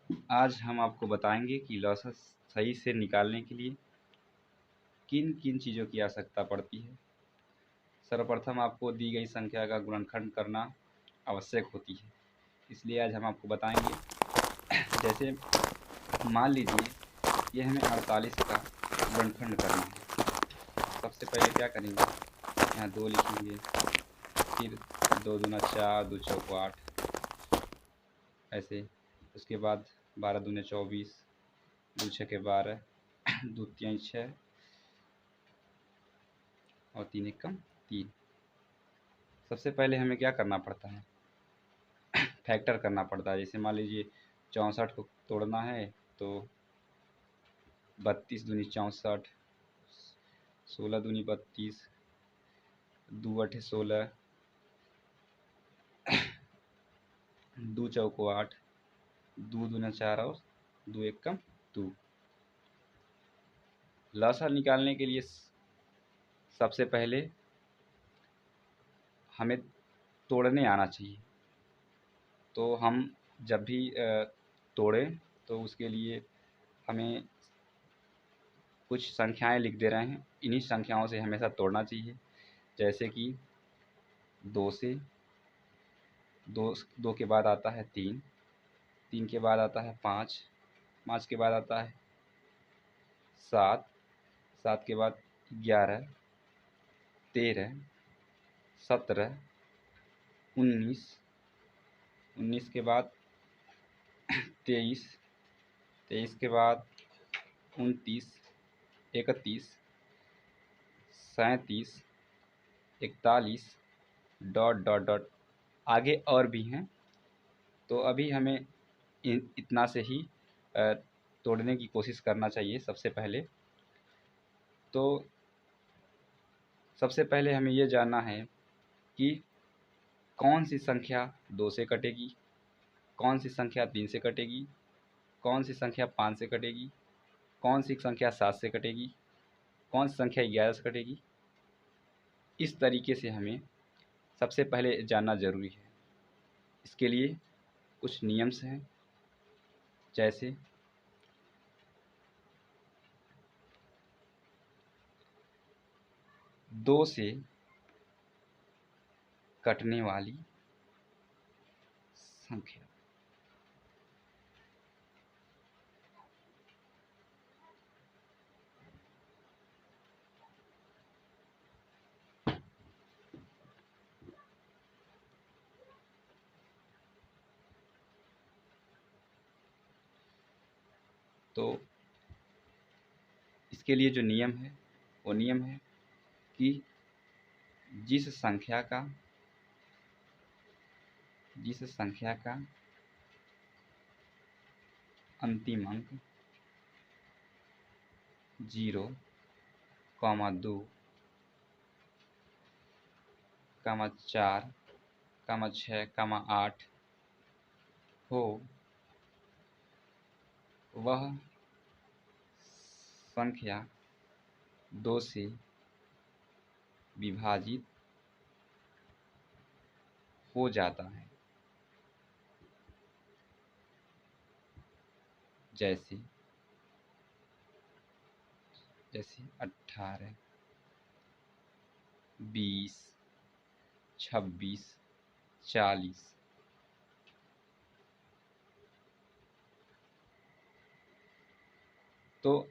आज हम आपको बताएंगे कि लॉसेस सही से निकालने के लिए किन किन चीज़ों की आवश्यकता पड़ती है। सर्वप्रथम आपको दी गई संख्या का गुणनखंड करना आवश्यक होती है, इसलिए आज हम आपको बताएंगे। जैसे मान लीजिए ये हमें 48 का गुणनखंड करना है। सबसे पहले क्या करेंगे, यहाँ 2 लिखेंगे, फिर 2 दूना 4, 2 चौको 8, ऐसे। उसके बाद 12 दूने 24, 2 छके 12, 2 तियाई 6 और 3 एकम 3। सबसे पहले हमें क्या करना पड़ता है, फैक्टर करना पड़ता है। जैसे मान लीजिए 64 को तोड़ना है तो 32 दूनी 64, 16 दूनी 32, 2 अठे 16, 2 चौको 8, 2 दूना 4 और 2 एकम 2। लॉसा निकालने के लिए सबसे पहले हमें तोड़ने आना चाहिए। तो हम जब भी तोड़ें तो उसके लिए हमें कुछ संख्याएं लिख दे रहे हैं, इन्हीं संख्याओं से हमेशा तोड़ना चाहिए। जैसे कि 2 से 2 के बाद आता है 3, 3 के बाद आता है 5, 5 के बाद आता है 7, 7 के बाद 11, 13, 17, 19, 19 के बाद 23, 23 के बाद 29, 31, 37, 41, डॉट डॉट डॉट आगे और भी हैं। तो अभी हमें इतना से ही तोड़ने की कोशिश करना चाहिए। तो सबसे पहले हमें ये जानना है कि कौन सी संख्या 2 से कटेगी, कौन सी संख्या 3 से कटेगी, कौन सी संख्या 5 से कटेगी, कौन सी संख्या 7 से कटेगी, कौन सी संख्या 11 से कटेगी। इस तरीके से हमें सबसे पहले जानना ज़रूरी है। इसके लिए कुछ नियम्स हैं, जैसे 2 से कटने वाली संख्या। तो इसके लिए जो नियम है वो नियम है कि जिस संख्या का अंतिम अंक 0, 2, 4, 6, 8 हो, वह संख्या 2 से विभाजित हो जाता है। जैसे 18, 20, 26, 40। तो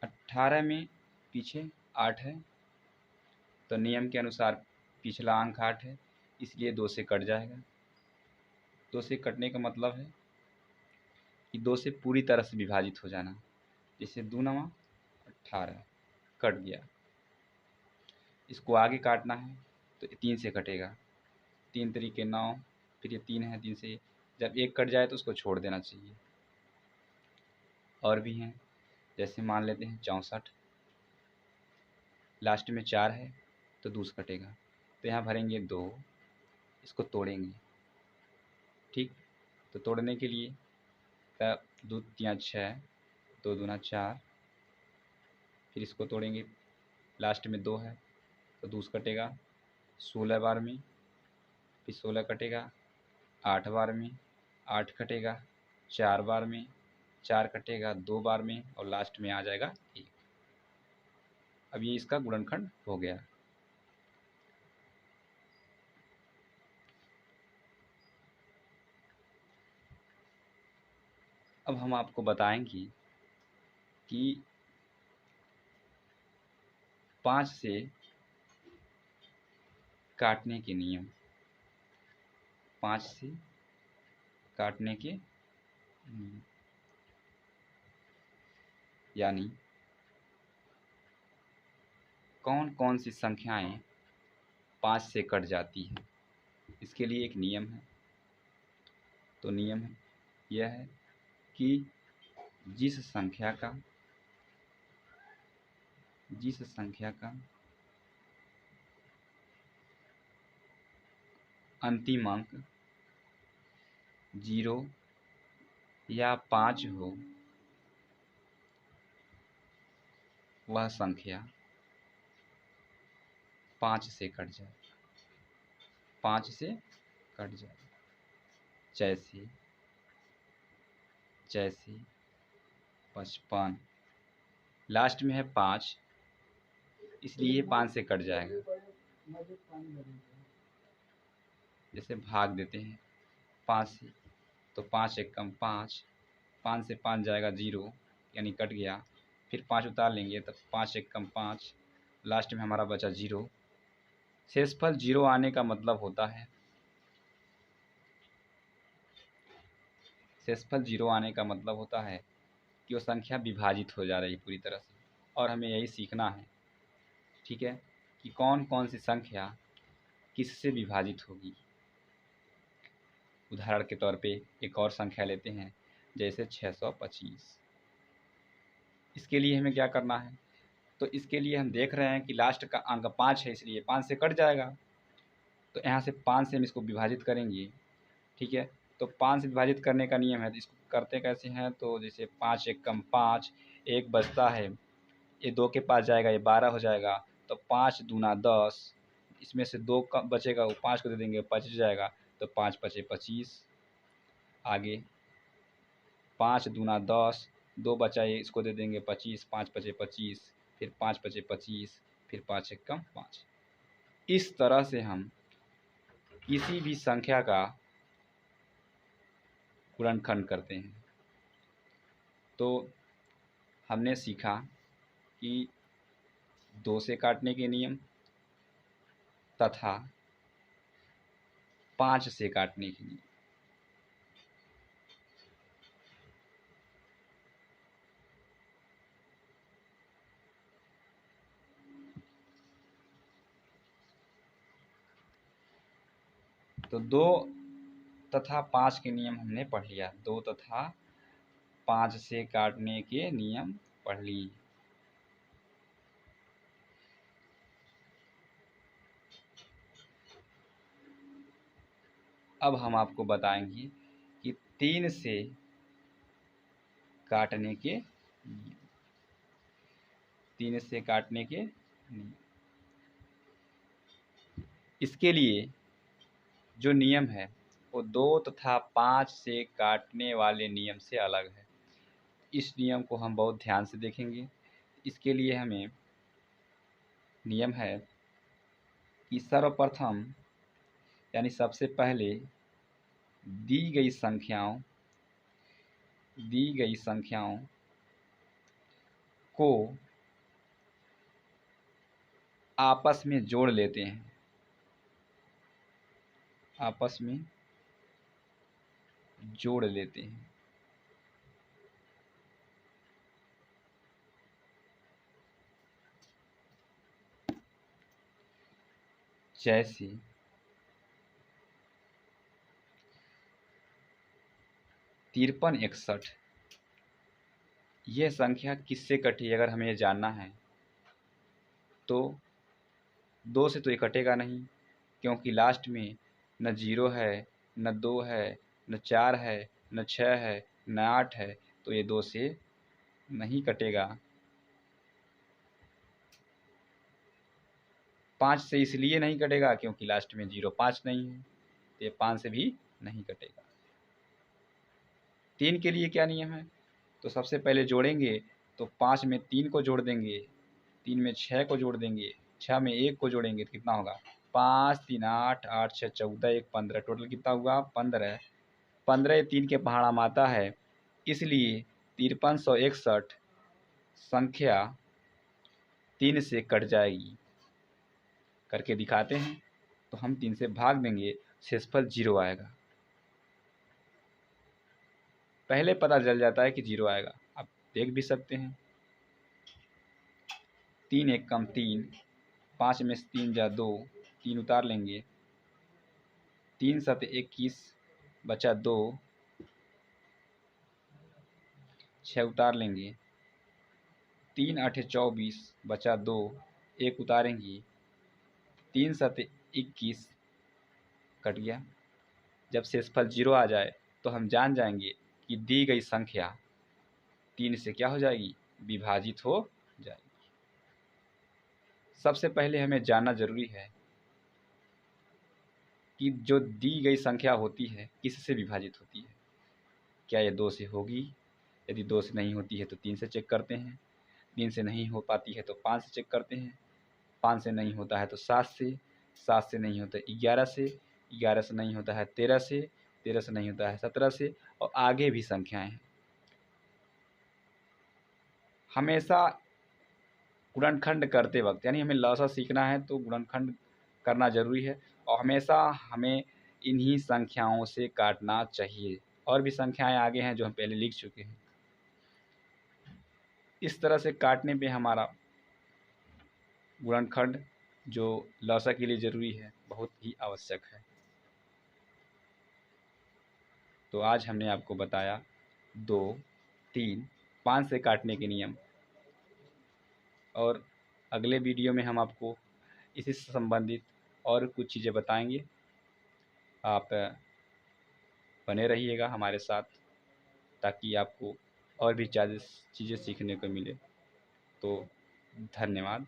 18 में पीछे 8 है, तो नियम के अनुसार पिछला अंक 8 है, इसलिए 2 से कट जाएगा। 2 से कटने का मतलब है कि 2 से पूरी तरह से विभाजित हो जाना। जैसे 2 नवा 18 कट गया। इसको आगे काटना है तो 3 से कटेगा, 3 तरीके 9, फिर ये 3 है, 3 से जब 1 कट जाए तो उसको छोड़ देना चाहिए। और भी हैं, जैसे मान लेते हैं 64, लास्ट में 4 है तो 2 से कटेगा, तो यहाँ भरेंगे 2, इसको तोड़ेंगे। ठीक, तो तोड़ने के लिए तब 2 तिया 6, 2 दूना 4, फिर इसको तोड़ेंगे, लास्ट में 2 है तो 2 से कटेगा 16 बार में, फिर 16 कटेगा 8 बार में, 8 कटेगा 4 बार में, 4 कटेगा 2 बार में और लास्ट में आ जाएगा 1। अब ये इसका गुणनखंड हो गया। अब हम आपको बताएंगे कि 5 से काटने के नियम। 5 से काटने के नियम यानी कौन कौन सी संख्याएं 5 से कट जाती हैं, इसके लिए एक नियम है। तो नियम यह है कि जिस संख्या का अंतिम अंक 0 या 5 हो, वह संख्या 5 से कट जाए। 5 से कट जाए। जैसे 55, लास्ट में है 5, इसलिए 5 से कट जाएगा। जैसे भाग देते हैं 5 से, तो 5 एक कम 5, 5 से 5 जाएगा 0 यानी कट गया। फिर 5 उतार लेंगे तब 5 एक कम 5, लास्ट में हमारा बचा 0। शेषफल 0 आने का मतलब होता है, शेषफल 0 आने का मतलब होता है कि वो संख्या विभाजित हो जा रही पूरी तरह से, और हमें यही सीखना है, ठीक है, कि कौन कौन सी संख्या किससे विभाजित होगी। उदाहरण के तौर पे एक और संख्या लेते हैं, जैसे 625। इसके लिए हमें क्या करना है, तो इसके लिए हम देख रहे हैं कि लास्ट का अंक 5 है, इसलिए 5 से कट जाएगा। तो यहाँ से 5 से हम इसको विभाजित करेंगे, ठीक है। तो 5 से विभाजित करने का नियम है, तो इसको करते कैसे हैं, तो जैसे 5 एक कम 5, 1 बचता है, ये 2 के पास जाएगा, ये 12 हो जाएगा। तो 5 दूना 10, इसमें से 2 कम बचेगा, वो 5 को दे देंगे, 25 जाएगा। तो 5 पचे 25। आगे 5 दूना 10, 2 बचा, ये इसको दे देंगे 25, 5 पचे 25, फिर 5 पचे 25, फिर 5 एक कम 5। इस तरह से हम किसी भी संख्या का गुणनखंड करते हैं। तो हमने सीखा कि 2 से काटने के नियम तथा 5 से काटने के नियम। तो 2 तथा 5 के नियम हमने पढ़ लिया। 2 तथा 5 से काटने के नियम पढ़ लिए। अब हम आपको बताएंगे कि 3 से काटने के नियम। 3 से काटने के नियम, इसके लिए जो नियम है वो 2 तथा 5 से काटने वाले नियम से अलग है। इस नियम को हम बहुत ध्यान से देखेंगे। इसके लिए हमें नियम है कि सर्वप्रथम यानी सबसे पहले दी गई संख्याओं को आपस में जोड़ लेते हैं। आपस में जोड़ लेते हैं। जैसे 53 61, यह संख्या किससे कटी है, अगर हमें ये जानना है तो 2 से तो ये कटेगा नहीं, क्योंकि लास्ट में न 0 है, न 2 है, न 4 है, न 6 है, न 8 है, तो ये 2 से नहीं कटेगा। 5 से इसलिए नहीं कटेगा क्योंकि लास्ट में 0 5 नहीं है, तो ये 5 से भी नहीं कटेगा। 3 के लिए क्या नियम है? तो सबसे पहले जोड़ेंगे तो 5 में 3 को जोड़ देंगे, 3 में 6 को जोड़ देंगे, 6 में 1 को जोड़ेंगे तो कितना होगा? 5 3 8, 8 6 14, 1 15, टोटल कितना हुआ? 15। 15 3 के पहाड़ा माता है, इसलिए 5361 संख्या 3 से कट जाएगी। करके दिखाते हैं। तो हम 3 से भाग देंगे, शेषफल 0 आएगा। पहले पता चल जाता है कि 0 आएगा, आप देख भी सकते हैं। 3 एक कम 3, 5 में से 3 जा 2, 3 उतार लेंगे, 3 7 21 बचा 2, 6 उतार लेंगे, 3 8 24 बचा 2, 1 उतारेंगे, 3 7 21 कट गया। जब शेषफल 0 आ जाए तो हम जान जाएंगे कि दी गई संख्या 3 से क्या हो जाएगी? विभाजित हो जाएगी। सबसे पहले हमें जानना जरूरी है कि जो दी गई संख्या होती है किससे विभाजित होती है। क्या ये 2 से होगी? यदि 2 से नहीं होती है तो 3 से चेक करते हैं, 3 से नहीं हो पाती है तो 5 से चेक करते हैं, 5 से नहीं होता है तो 7 से, 7 से नहीं होता 11 से, 11 से नहीं होता है 13 से, 13 से नहीं होता है 17 से, और आगे भी संख्याएं हैं। हमेशा गुणनखंड करते वक्त, यानी हमें लसा सीखना है तो गुणनखंड करना ज़रूरी है, और हमेशा हमें इन्हीं संख्याओं से काटना चाहिए। और भी संख्याएं आगे हैं जो हम पहले लिख चुके हैं। इस तरह से काटने पे हमारा गुणनखंड जो लसा के लिए ज़रूरी है बहुत ही आवश्यक है। तो आज हमने आपको बताया 2, 3, 5 से काटने के नियम, और अगले वीडियो में हम आपको इसी से संबंधित और कुछ चीज़ें बताएंगे। आप बने रहिएगा हमारे साथ ताकि आपको और भी चीज़ें सीखने को मिले। तो धन्यवाद।